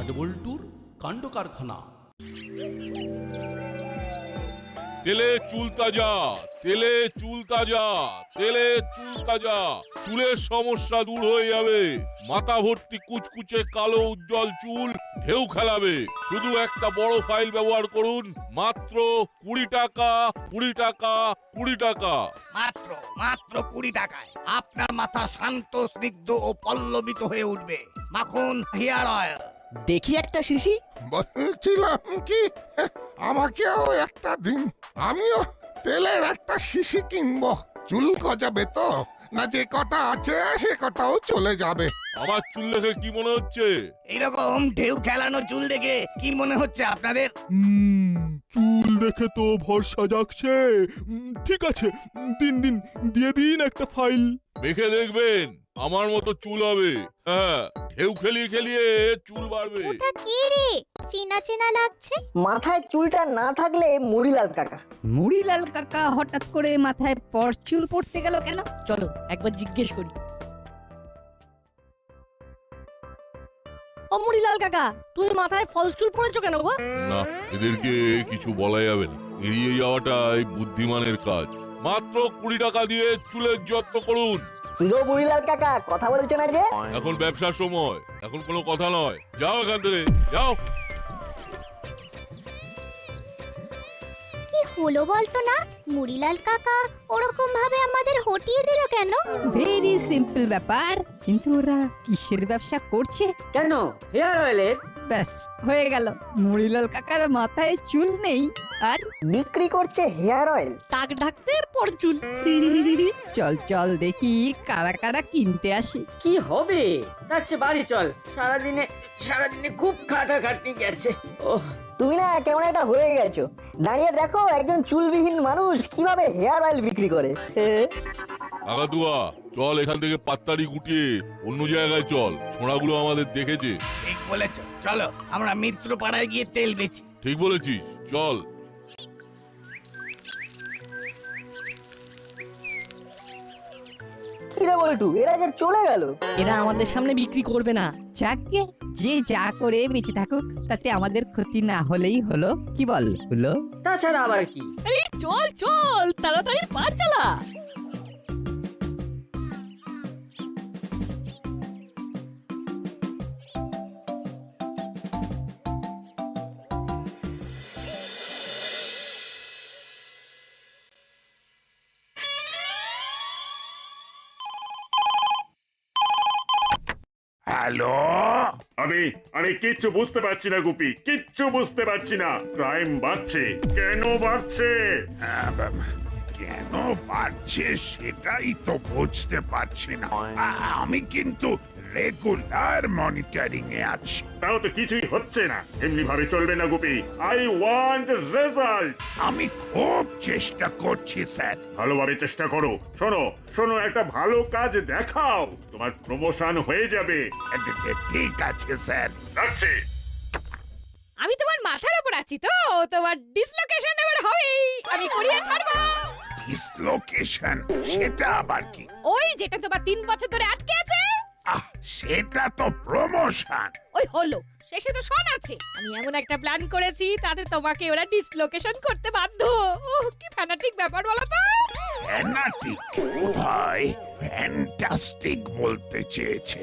নাটবল্টুর কাণ্ড কারখানা। তেলে চুল তাজা, তেলে চুল তাজা, তেলে চুল তাজা। চুলের সমস্যা দূর হয়ে যাবে। মাথা ভর্তি কুচকুচে কালো উজ্জ্বল চুল ঢেউ খেলাবে। শুধু একটা বড় ফাইল ব্যবহার করুন, মাত্র 20 টাকা, 20 টাকা, 20 টাকা। মাত্র মাত্র 20 টাকায় আপনার মাথা শান্ত, স্নিগ্ধ ও পল্লবিত হয়ে উঠবে। মাখন হেয়ার অয়েল। দেখি একটা শিশি। বলছিলাম কি, আমাকেও একটা দিন, আমিও তেলের একটা শিশি কিনবো। চুল গজাবে তো, না যে কটা আছে সে কটাও চলে যাবে। আমার চুল দেখে কি মনে হচ্ছে? এরকম ঢেউ খেলানো চুল দেখে কি মনে হচ্ছে আপনাদের? চুল দেখে তো ভরসা জাগছে। ঠিক আছে, দিন দিন দিয়ে দিন একটা ফাইল। দেখে দেখবেন আমার মতো চুল হবে। হ্যাঁ, ঢেউ খেলিয়ে খেলিয়ে চুল বাড়বে। ওটা কি রে, চেনা চেনা লাগছে। মাথায় চুলটা না থাকলে মুড়িলাল কাকা। মুড়িলাল কাকা হঠাৎ করে মাথায় পরচুল পড়তে গেল কেন? চলো একবার জিজ্ঞেস করি। ও মুড়িলাল কাকা, তুমি মাথায় ফলস চুল পড়েছো কেন গো? না, এদেরকে কিছু বলা যাবে না। এড়িয়ে যাওয়াটাই বুদ্ধিমানের কাজ। মাত্র 20 টাকা দিয়ে চুলের যত্ন করুন। হিরো মুড়িলাল কাকা কথা বলছো না যে? এখন ব্যবসার সময়, এখন কোনো কথা নয়। যাও এখান থেকে, যাও। কি হলো বলতো না, মুড়িলাল কাকা ওরকম ভাবে আমাদের হটিয়ে দিল কেন? ভেরি সিম্পল ব্যাপার, কিন্তু ওরা কিসের ব্যবসা করছে? কেন হেয়ার অয়েলের? ব্যাস হয়ে গেল, মুড়িলাল কাকার মাথায় চুল নেই আর বিক্রি করছে হেয়ার অয়েল। টাক ঢাকতে পরচুল। চল চল দেখি কারা কারা কিনতে আসে। কি হবে, তার চেয়ে বাড়ি চল। সারাদিনে খুব খাটাখাটনি গেছে। ওহ, তুমি না কেমন একটা হয়ে গেছো। দাঁড়িয়ে দেখো একজন চুলবিহীন মানুষ কিভাবে হেয়ার অয়েল বিক্রি করে। আগাতুয়া, চল এখান থেকে পাত্তারি গুটিয়ে অন্য জায়গায় চল। ছোঁড়াগুলো আমাদের দেখেছে। ঠিক বলেছ, চলো আমরা মিত্র পাড়ায় গিয়ে তেল বেচি। ঠিক বলেছিস, চল। কিরে বলটু, এরা যে চলে গেল। এরা আমাদের সামনে বিক্রি করবে না। যাকে যে যা করে বেঁচে থাকুক, তাতে আমাদের ক্ষতি না হলেই হলো। কি বল হলো? তাছাড়া আবার কি? চল চল তাড়াতাড়ি পা চালা। হ্যালো, আমি কিচ্ছু বুঝতে পারছি না গুপি, কিচ্ছু বুঝতে পারছি না। ক্রাইম বাড়ছে, কেন বাড়ছে? কেন বাড়ছে সেটাই তো বুঝতে পারছি না। আমি কিন্তু রেগুলার মনিটরিং এ আছি। তাও তো কিছুই হচ্ছে না। এমনি ভাবে চলবে না গুপি। I want result. আমি খুব চেষ্টা করছি স্যার। ভালোভাবে চেষ্টা করো। শোনো শোনো, একটা ভালো কাজ দেখাও, তোমার প্রমোশন হয়ে যাবে। ঠিক আছে স্যার। রাখছি। আমি তোমার মাথার উপর আছি তো, তোমার ডিসলোকেশন এবার হবেই। আমি করিয়ে ছাড়বো। ডিসলোকেশন সেটা আবার কি? ওই যেটা তোমার 3 বছর ধরে আটকে আছে। সেটা তো প্রমোশন। ওই হলো, শেষে তো শোন আছে। আমি এমন একটা প্ল্যান করেছি, তাতে তোমাকে ওরা ডিসলোকেশন করতে বাধ্য। ওহ, কি ফ্যানাটিক ব্যাপার বলো তো। ফ্যানাটিক ভাই, ফ্যান্টাস্টিক বলতে চেয়েছে।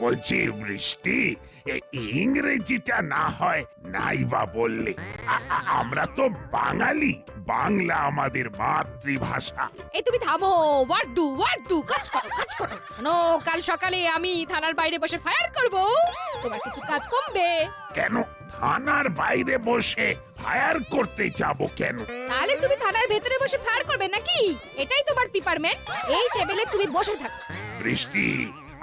বলছি বৃষ্টি, ইংরেজিটা না হয় নাইবা বললে। আমরা তো বাঙালি, বাংলা আমাদের মাতৃভাষা। এই তুমি থামো। হোয়াট ডু কাজ করো, কাজ করো। শোনো, কাল সকালে আমি থানার বাইরে বসে ফায়ার করব। তোমার কিছু কাজ কমবে। কেন থানার বাইরে বসে ফায়ার করতে যাব কেন? তাহলে তুমি থানার ভেতরে বসে ফায়ার করবে নাকি? এটাই তোমার ডিপার্টমেন্ট। এই টেবিলে তুমি বসে থাকো। বৃষ্টি,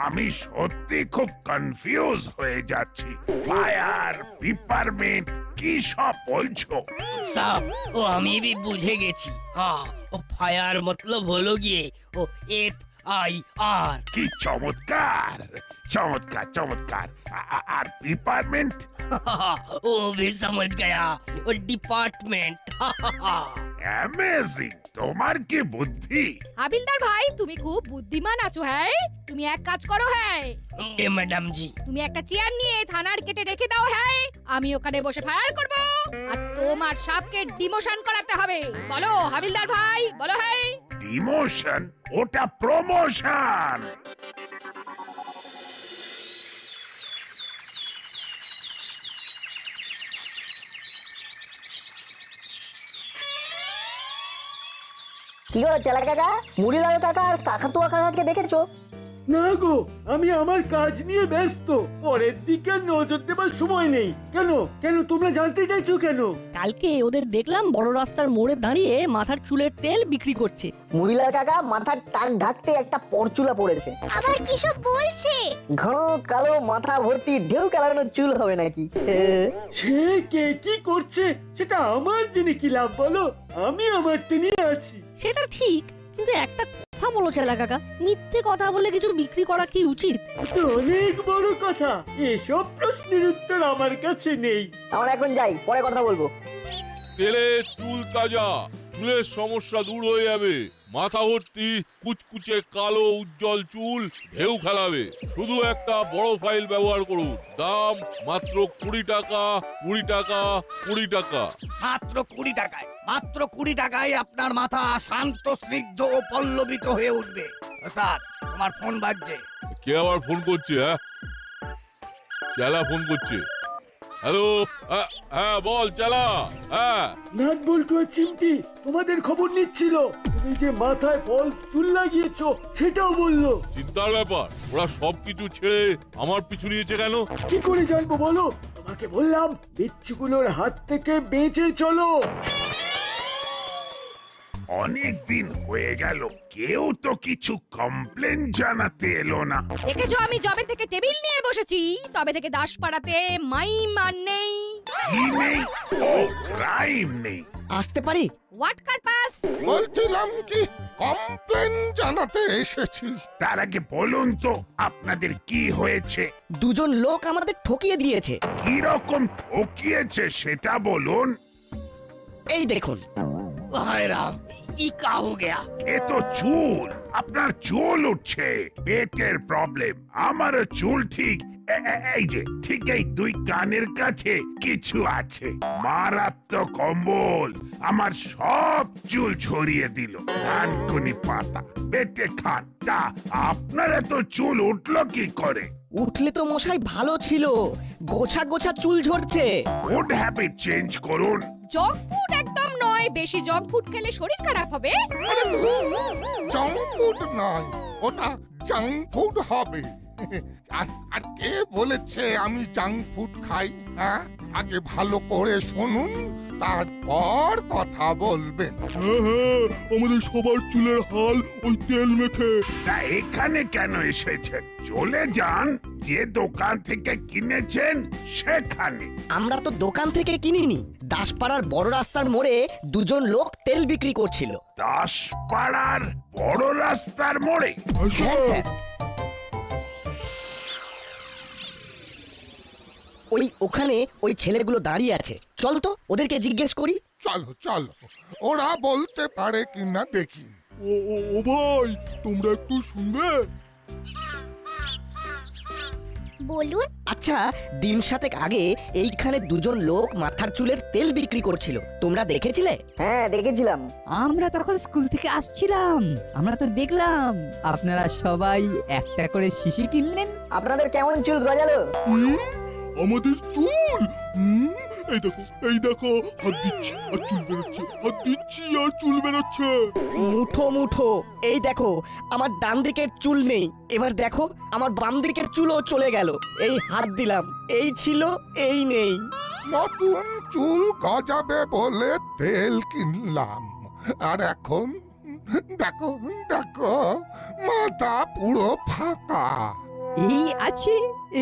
আমি সত্যি খুব কনফিউজ হয়ে যাচ্ছি। ফায়ার ডিপার্টমেন্ট কি সব বলছো? সব ও আমি भी বুঝে গেছি। হ্যাঁ, ও ফায়ার মতলব হলো গিয়ে ও FIR। কি চমৎকার চমৎকার চমৎকার। আর ডিপার্টমেন্ট? ও भी समझ गया, ও ডিপার্টমেন্ট। অ্যামেজিং, তোমার কি বুদ্ধি! হাবিলদার ভাই তুমি খুব বুদ্ধিমান আছো হ্যাঁ তুমি এক কাজ করো হ্যাঁ এ ম্যাডাম জি, তুমি একটা চেয়ার নিয়ে থানার কেটে রেখে দাও হ্যাঁ আমি ওখানে বসে ফায়ার করব আর তোমার সাপকে ডিমোশন করাতে হবে বলো হাবিলদার ভাই বলো হ্যাঁ ডিমোশন? ওটা প্রমোশন। কি গো চেলা কাকা, মুড়িলাল কাকা আর কাকাতুয়া কাকাকে দেখেছো? না গো, আমি আমার কাজ নিয়ে ব্যস্ত, পরের দিকে নজর দেবার সময় নেই। কেন কেন তোমরা জানতে চাইছো কেন? কালকে ওদের দেখলাম বড় রাস্তার মোড়ে দাঁড়িয়ে মাথার চুলের তেল বিক্রি করছে। মুড়িলাল কাকা মাথার টাক ঢাকতে একটা পরচুলা পড়েছে। আবার কি সব বলছে? ঘন কালো মাথা ভর্তি ঢেউ কালানো চুল হবে নাকি? সে কে কি করছে সেটা আমার জেনে কি লাভ বলো? আমি আমার নিয়ে আছি। সেটা ঠিক, কিন্তু একটা কথা বলো চেলা কাকা, মিথ্যে কথা বলে কিছু বিক্রি করা কি উচিত? তো অনেক বড় কথা, এসব প্রশ্নের উত্তর আমার কাছে নেই। আমরা এখন যাই, পরে কথা বলবো। তেলে চুল তাজা, চুলের সমস্যা দূর হয়ে যাবে। মাথা ভর্তি কুচকুচে কালো উজ্জ্বল চুল ঢেউ খেলাবে। শুধু একটা বড় ফাইল ব্যবহার করুন। দাম মাত্র 20 টাকা, 20 টাকা, 20 টাকা। মাত্র 20 টাকায়, মাত্র 20 টাকায় আপনার মাথা শান্ত, স্নিগ্ধ ও পল্লবিত হয়ে উঠবে। স্যার, তোমার ফোন বাজছে। কে আবার ফোন করছে? হ্যাঁ, চেলা ফোন করছে। হ্যালো, হ্যাঁ বল চেলা। হ্যাঁ, নাট বল্টু আর চিমটি তোমাদের খবর নিচ্ছিল। তুমি যে মাথায় ফলস চুল লাগিয়েছো সেটাও বললো। চিন্তার ব্যাপার, ওরা সবকিছু ছেড়ে আমার পিছু নিয়েছে কেন? কি করে জানবো বলো? তোমাকে বললাম বিচ্ছুগুলোর হাত থেকে বেঁচে চলো। অনেক দিন হয়ে গেল, কেউ তো কিছু কমপ্লেন জানাতে এলো না। দেখেছো আমি জবে থেকে টেবিল নিয়ে বসেছি তবে থেকে দাসপাড়াতে মাইম আর নেই। কি নেই? ও, ক্রাইম নেই। আসতে পারি? What purpose? বলছিলাম কি, কমপ্লেন জানাতে এসেছি। তার আগে বলুন তো আপনাদের কি হয়েছে? দুজন লোক আমাদের ঠকিয়ে দিয়েছে। কি রকম ঠকিয়েছে সেটা বলুন। এই দেখুন। হায় রাম, ই কা হো গয়া? এ তো চুল, আপনার চুল উঠছে, পেটের প্রবলেম। আমারও চুল ঠিক এই যে ঠিক এই 2 কানের কাছে কিছু আছে। মারাত্মক কম্বল আমার সব চুল ছড়িয়ে দিল। কানকুনি পাতা পেটে খান। তা আপনার এত চুল উঠলো কি করে? উঠলে তো মশাই ভালো ছিল, গোছা গোছা চুল ঝরছে। ফুড হ্যাবিট চেঞ্জ করুন। জঙ্ক ফুড একদম নয়, বেশি জঙ্ক ফুড খেলে শরীর খারাপ হবে। জাঙ্ক ফুড নয়, ওটা জাঙ্ক ফুড হবে। আর কে বলেছে আমি জাঙ্ক ফুড খাই? হ্যাঁ, আগে ভালো করে শুনুন, তারপর কথা বলবেন। হ্যাঁ হ্যাঁ, আমাদের সবার চুলের হাল ওই তেল মেখে। তা এখানে কেন এসেছেন? চলে যান, যে দোকান থেকে কিনেছেন সেখানে। আমরা তো দোকান থেকে কিনিনি, দাসপাড়ার বড় রাস্তার মোড়ে দুজন লোক তেল বিক্রি করছিল। দাসপাড়ার বড় রাস্তার মোড়ে? হ্যাঁ স্যার, ওখানে ওই ছেলেগুলো দাঁড়িয়ে আছে। চল তো ওদেরকে জিজ্ঞেস করি। চলো চলো, ওরা বলতে পারে কিনা দেখি। ও ভাই, তোমরা একটু শুনবে? বলুন। আচ্ছা, দিন 7 আগে এইখানে দুজন লোক মাথার চুলের তেল বিক্রি করছিল, তোমরা দেখেছিলে? হ্যাঁ দেখেছিলাম। আমরা তখন স্কুল থেকে আসছিলাম, আমরা তো দেখলাম আপনারা সবাই একটা করে শিশি কিনলেন। আপনাদের কেমন চুল গজালো? আমাদের চুল এই দেখো হাত দিচ্ছি আর চুল বেরোচ্ছে, হাত দিচ্ছি আর চুল বেরোচ্ছে। মুঠো মুঠো। এই দেখো আমার ডান দিকের চুল নেই, এবার দেখো আমার বাম দিকের চুলও চলে গেল। এই হাত দিলাম, এই ছিল এই নেই। নতুন চুল গজাবে বলে তেল কিনলাম, আর এখন দেখো দেখো মাথা পুরো ফাঁকা। এই আছে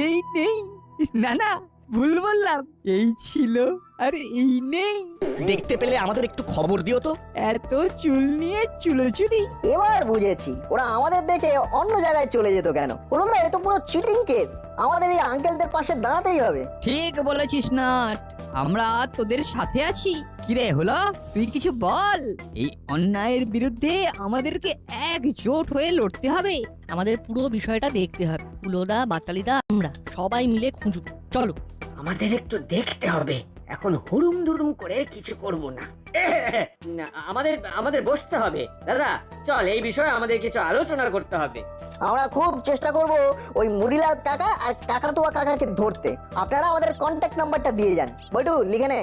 এই নেই। না না, ভুল বললাম, এই ছিল আর এই নেই। দেখতে পেলে আমাদের একটু খবর দিও তো। এত চুল নিয়ে চুলোচুরি। এবার বুঝেছি ওরা আমাদের দেখে অন্য জায়গায় চলে যেত কেন। হলো না, এ তো পুরো চিটিং কেস। আমাদের এই আঙ্কেলদের পাশে দাঁড়াতেই হবে। ঠিক বলেছিস নাট, আমরা তোদের সাথে আছি। কিরে হলো তুই কিছু বল। এই অন্যায়ের বিরুদ্ধে আমাদেরকে একজোট হয়ে লড়তে হবে। আমাদের পুরো বিষয়টা দেখতে হবে। উলোদা বাটালিদা আমরা সবাই মিলে খুঁজব। চলো। আমাদের একটু দেখতে হবে, এখন হুড়ুম দুড়ুম করে কিছু করব না। আমাদের আমাদের বসতে হবে। দাদা চল, এই বিষয়ে আমাদের কিছু আলোচনা করতে হবে। আমরা খুব চেষ্টা করব ওই মুড়িলাল কাকা আর কাকাতুয়া কাকাকে ধরতে। আপনারা আমাদের কন্ট্যাক্ট নাম্বারটা দিয়ে যান। বটু লিখে নে।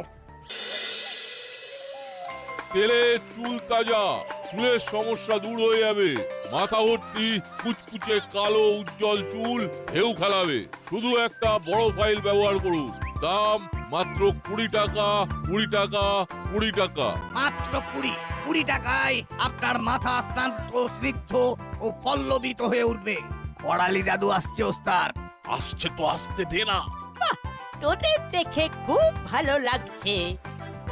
তেলে চুল তাজা, চুলের সমস্যা দূর হয়ে যাবে। মাথা ভর্তি কুচকুচে কালো উজ্জ্বল চুল ঢেউ খেলাবে। শুধু একটা বড় ফাইল ব্যবহার করুন। দাম মাত্র 20 টাকা, 20 টাকা, 20 টাকা। মাত্র 20 টাকায় আপনার মাথা স্নান্ত স্নিগ্ধ ও পল্লবিত হয়ে উঠবে। করালি জাদু আসছে ওস্তাদ। আসছে তো আসতে দে না। তোদের দেখে খুব ভালো লাগছে।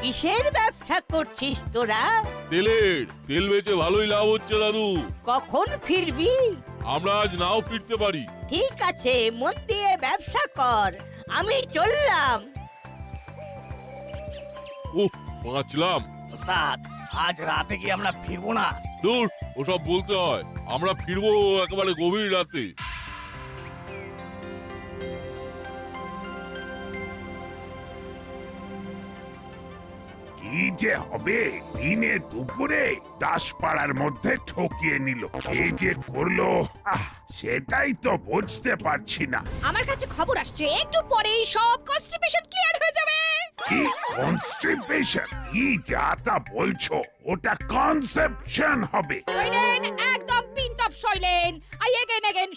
কিসের ব্যবসা করছিস তোরা? তেলের, তেল বেচে ভালোই লাভ হচ্ছে দাদু। কখন ফিরবি? আমরা আজ নাও ফিরতে পারি। ঠিক আছে, মন দিয়ে ব্যবসা কর। আমি চললাম। বাঁচলাম। ওস্তাদ, আজ রাতে কি আমরা ফিরবো না? দূর, ওসব বলতে হয়। আমরা ফিরবো একেবারে গভীর রাতে। কি যে হবে দিনে দুপুরে দাসপাড়ার মধ্যে ঠকিয়ে নিল, এই যে করলো সেটাই তো বুঝতে পারছি না। আমার কাছে খবর আসছে একটু পরেই সব কনস্টিপেশন ক্লিয়ার হয়ে যাবে। কি কনস্টিপেশন? কি যা তা বলছো? ওটা কনসেপশন হবে। শৈলেন, একদম point of Shailen. I again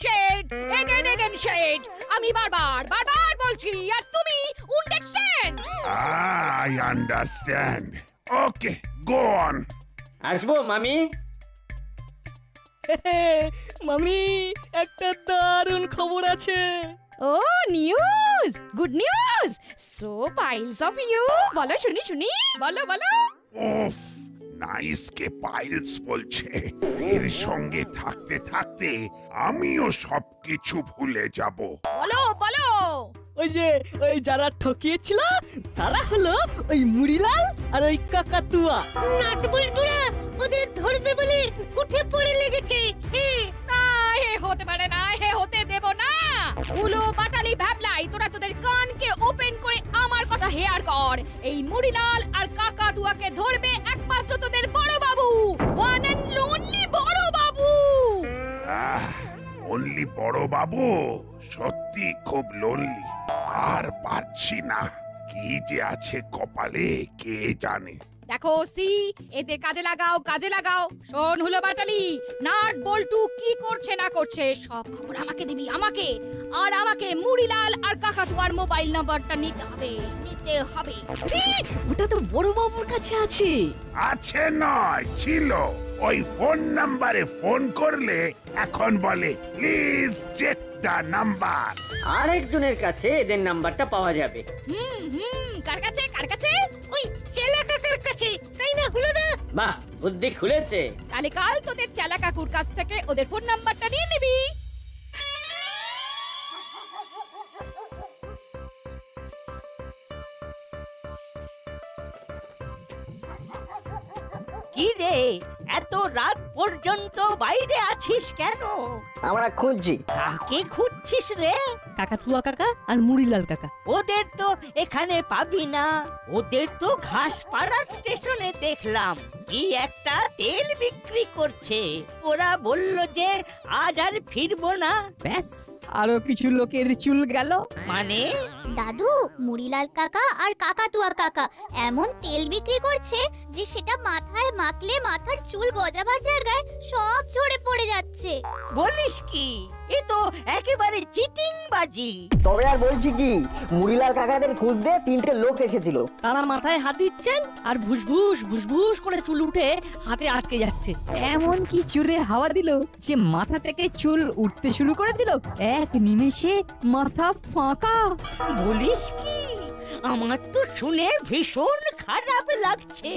said. আমি বারবার বলছি আর তুমি understand. I understand. Okay, go on. আসবো মামি। মামি, একটা দারুণ খবর আছে। ও news, good news. So piles of you. বলো শুনি। বলো। উফ, নাইসকে পাইলস বলছে। এর সঙ্গে থাকতে থাকতে আমিও সবকিছু ভুলে যাব। বলো। ওই যারা ঠকিয়েছিল তারা হলো ওই মুড়িলাল আর ওই কাকাতুয়া। নাটবল্টুরা ওদের ধরবে বলে উঠে পড়ে লেগেছে। না, হে হতে পারে না, হে হতে দেব না। উলো বাটালি ভ্যাবলাই, তোরা তোদের কানকে ওপেন করে আমার কথা হেয়ার কর। এই মুড়িলাল আর কাকাতুয়াকে ধরবে একমাত্র তোদের বড় বাবু, ওয়ান এন্ড অনলি বড় বাবু। অনলি বড় বাবু? সত্যি খুব লোনলি, আর পারছি না। কি যে আছে কপালে কে জানে। দেখো এদের কাজে লাগাও। শোন হুলো বাটালি, নাট বল্টু কি করছে না করছে সব খবর আমাকে দিবি, আমাকে মুড়িলাল আর কাকাতুয়ার মোবাইল নাম্বারটা নিতে হবে। ওটা তো বড় বাবুর কাছে আছে। আছে নয়, ছিল। ওই ফোন নাম্বারে ফোন করলে এখন বলে প্লিজ চেক দা নাম্বার। আরেকজনের কাছে এদের নাম্বারটা পাওয়া যাবে। কার কাছে? ওই চেলা কাকার কাছে, তাই না হলো না? বাহ, বুদ্ধি খুলেছে। তাহলে কাল তোদের চেলা কাকুর কাছ থেকে ওদের ফোন নাম্বারটা নিয়ে নিবি। কি রে, এত রাত পর্যন্ত বাইরে আছিস কেন? আমরা খুঁজছি। কাকে খুঁজছিস রে? কাকাতুয়া কাকা আর মুড়িলাল কাকা। ওদের তো এখানে পাবি না। ওদের তো ঘাসপাড়া স্টেশনে দেখলাম কি একটা তেল বিক্রি করছে। ওরা বলল যে আজ আর ফিরবো না। ব্যাস, আরো কিছু লোকের চুল গেল। মানে? দাদু, মুড়িলাল কাকা আর কাকাতুয়া কাকা এমন তেল বিক্রি করছে যে সেটা মাথায় মাখলে মাথার চুল গজাবার জায়গায় সব ঝরে পড়ে যাচ্ছে। বলিস কি? এ তো একেবারে চিটিং বাজি। তবে আর বলছি কি, মুড়িলাল কাকাদের খুঁজতে 3টে লোক এসেছিল। তারা মাথায় হাত দিচ্ছেন আর ভুসভুস করে চুল উঠে হাতে আটকে যাচ্ছে। এমন কি জোরে হাওয়া দিল যে মাথা থেকে চুল উঠতে শুরু করে দিল। এক নিমেষে মাথা ফাঁকা। বলিস কি? আমার তো শুনে ভীষণ খারাপ লাগছে।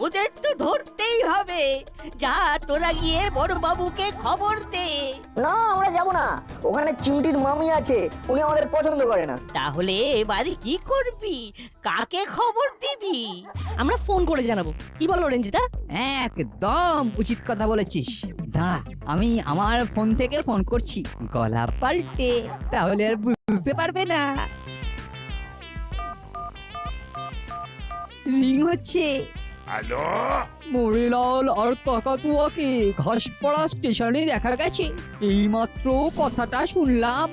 ওদের তো ধরতেই হবে। যা তোরা গিয়ে বড় বাবুকে খবর দে। না আমরা যাব না, ওখানে চিমটির মামি আছে, উনি আমাদের পছন্দ করে না। তাহলে এবারে কি করবি? কাকে খবর দিবি? আমরা ফোন করে জানাবো, কি বলো রঞ্জিতা? একদম উচিত কথা বলেছিস। দাঁড়া, আমি আমার ফোন থেকে ফোন করছি, গলা পাল্টে, তাহলে আর বুঝতে পারবে না। রিং হচ্ছে। হ্যালো, মরিলাল আর কাকাতুয়াকে ঘাসপাড়া স্টেশনে দেখা গেছে। এইমাত্র কথাটা শুনলাম।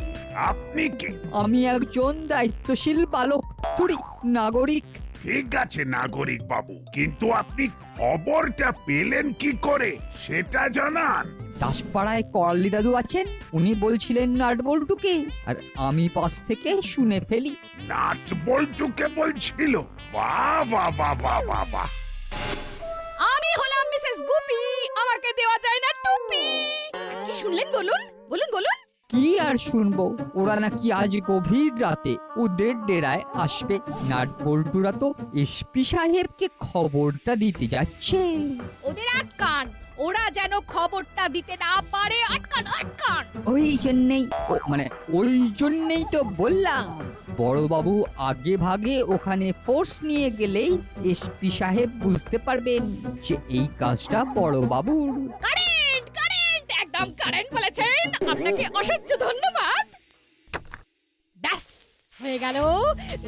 আপনি কি? আমি একজন দায়িত্বশীল বালক, থুড়ি নাগরিক। ঠিক আছে নাগরিক বাবু, কিন্তু আপনি খবরটা পেলেন কি করে সেটা জানান। দাসপাড়ায় করালি দাদু আছেন, উনি বলছিলেন নাটবল্টুকে, আর আমি পাশ থেকে শুনে ফেলি। নাট বল্টুকে বলছিল? বাহ বাহ বাহ বাহ বাহ বাহ। আমি হলাম মিসেস গুপি, আমাকে দেওয়া যায় না টুপি। কি শুনলেন বলুন, বলুন বলুন। কি আর শুনবো, ওরা নাকি আজ গভীর রাতে ওদের ডেরায় আসবে। নাটবল্টুরা তো এসপি সাহেবকে খবরটা দিতে যাচ্ছে। ওদের আটকান, ওরা যেন খবরটা দিতে না পারে। আটকান আটকান। ওই জন্যেই তো বললাম, বড়বাবু আগে ভাগে ওখানে ফোর্স নিয়ে গেলেই এসপি সাহেব বুঝতে পারবেন যে এই কাজটা বড়বাবুর। কারেন্ট কারেন্ট, একদম কারেন্ট বলেছেন। আপনাকে অসহ্য ধন্যবাদ। ব্যাস হয়ে গেল।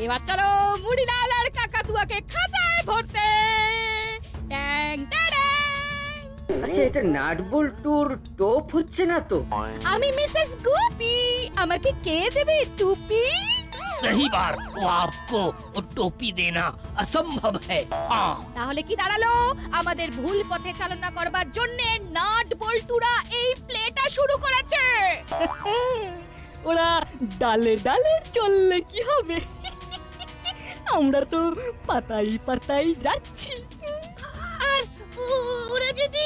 এবার চলো মুড়িলাল আর কাকাতুয়াকে খাঁচায় ভরতে। ট্যাং ট্যাং। আচ্ছা, এটা নাটবল্টুর টোপ হচ্ছে না তো? আমি মিসেস গুপি, আমাকে কে দেবে টুপি? सही बार वो आपको वो टोपी देना असंभव है। তাহলে কি দাঁড়ালো? আমাদের ভুল পথে চালনা করবার জন্য নাট বল্টুরা এই প্লেটা শুরু করেছে। ওরা ডালে ডালে চললে কি হবে? আমরা তো পাতাই পাতাই যাচ্ছি। আর ওরা যদি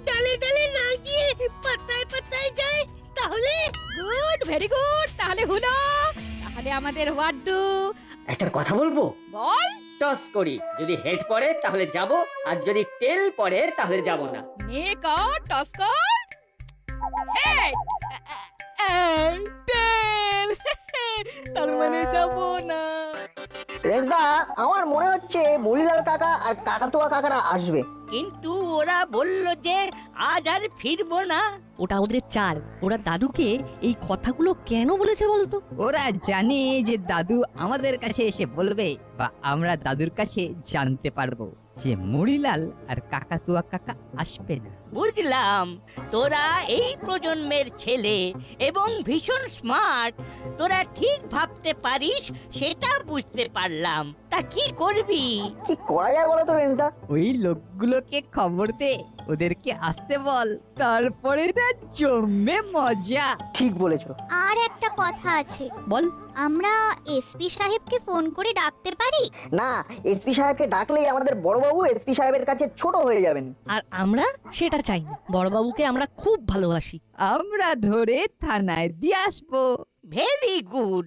ডালে ডালে না গিয়ে পাতায় পাতায় যায় তাহলে? Good, very good. তাহলে হলো, তাহলে আমাদের হোয়াট ডু? একটা কথা বলবো? বল। টস করি, যদি হেড পড়ে তাহলে যাব, আর যদি টেল পড়ে তাহলে যাব না। নে কর, টস কর। হেড। তেল। তার মানে যাব না। রেজদা, আমার মনে হচ্ছে মরিলাল কাকা আর কাকাতুয়া কাকারা আসবে। কিন্তু ওরা বলল যে আজ আর ফিরবো না। ওটা ওদের চাল। ওরা দাদুকে এই কথাগুলো কেন বলেছে বলতো? ওরা জানে যে দাদু আমাদের কাছে এসে বলবে, বা আমরা দাদুর কাছে জানতে পারবো যে মরিলাল আর কাকাতুয়া কাকা আসবে না। বুঝলাম, তোরা এই প্রজন্মের ছেলে এবং ভীষণ স্মার্ট। তোরা ঠিক ভাবতে পারিস সেটা বুঝতে পারলাম। তা কি করবি? কি করা যায় বলো তো রেজদা? ওই লোকগুলোকে খবর দে, ওদেরকে আসতে বল, তারপরে না জমে মজা। ঠিক বলেছো। আর একটা কথা আছে। বল। আমরা এসপি সাহেবকে ফোন করে ডাকতে পারি? না, এসপি সাহেবকে ডাকলেই আমাদের বড়বাবু এসপি সাহেবের কাছে ছোট হয়ে যাবেন। আর আমরা সেটা চাই না। বড়বাবুকে আমরা খুব ভালোবাসি। আমরা ধরে থানায় দিয়ে আসবো। Very good.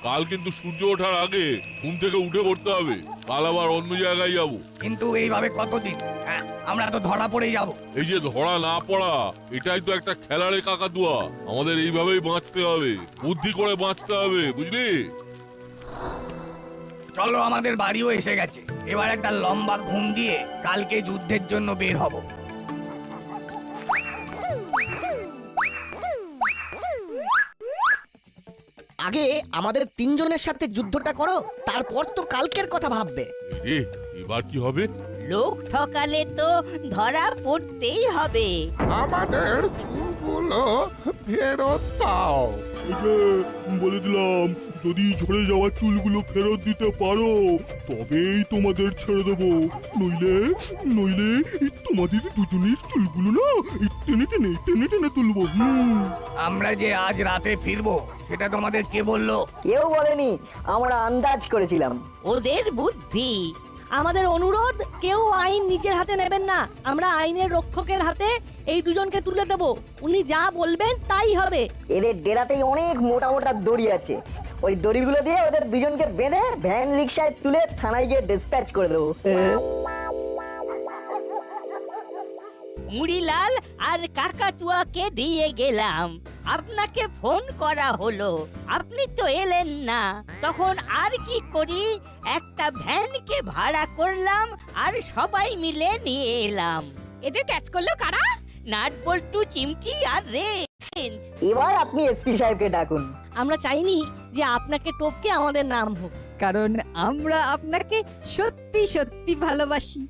কাল কিন্তু সূর্য ওঠার আগে ঘুম থেকে উঠে পড়তে হবে, কাল আবার অন্য জায়গায় যাব। কিন্তু এইভাবে কতদিন? হ্যাঁ, আমরা তো ধরা পড়েই যাব। এই যে ধরা না পড়া, এটাই তো একটা খেলারে কাকাতুয়া। আমাদের এইভাবেই বাঁচতে হবে, বুদ্ধি করে বাঁচতে হবে, বুঝলি? চলো, আমাদের বাড়িও এসে গেছে। এবার একটা লম্বা ঘুম দিয়ে কালকে যুদ্ধের জন্য বের হব। আগে আমাদের তিনজনের সাথে যুদ্ধটা করো, তারপর তো কালকের কথা ভাববে। এ, এবার কি হবে? লোক ঠকালে তো ধরা পড়তেই হবে। আমাদের চুলগুলো ফেরত দাও। এই যে বলে দিলাম, যদি ঝরে যাওয়া চুলগুলো ফেরত দিতে পারো তবেই তোমাদের ছেড়ে দেবো, নইলে নইলে তোমাদের দুজনের চুলগুলো না টেনে টেনে টেনে টেনে তুলবো। আমরা যে আজ রাতে ফিরবো সেটা তোমাদের কে বললো? কেউ বলেনি, আমরা আন্দাজ করেছিলাম। ওদের বুদ্ধি। আমাদের অনুরোধ, কেউ আইন নিজের হাতে নেবেন না। আমরা আইনের রক্ষকের হাতে এই দুজনকে তুলে দেব। উনি যা বলবেন তাই হবে। এদের ডেরাতেই অনেক মোটা মোটা দড়ি আছে, ওই দড়িগুলো দিয়ে ওদের দুজনকে বেঁধে ভ্যান রিক্সায় তুলে থানায় গিয়ে ডিসপ্যাচ করে দেবো। মুড়িলাল আর কাকাতুয়াকে দিয়ে গেলাম, আপনাকে ফোন করা হলো, আপনি তো এলেন না। তখন আর কি করি, একটা ভ্যানকে ভাড়া করলাম আর সবাই মিলে নিয়ে এলাম। এদের ক্যাচ করলো কারা? নাট বল্টু, চিমকি আর রে। এবার আপনি এসপি সাহেবকে ডাকুন। আমরা চাইনি যে আপনাকে টপকে আমাদের নাম হোক। কারণ আমরা আপনাকে সত্যি সত্যি ভালোবাসি।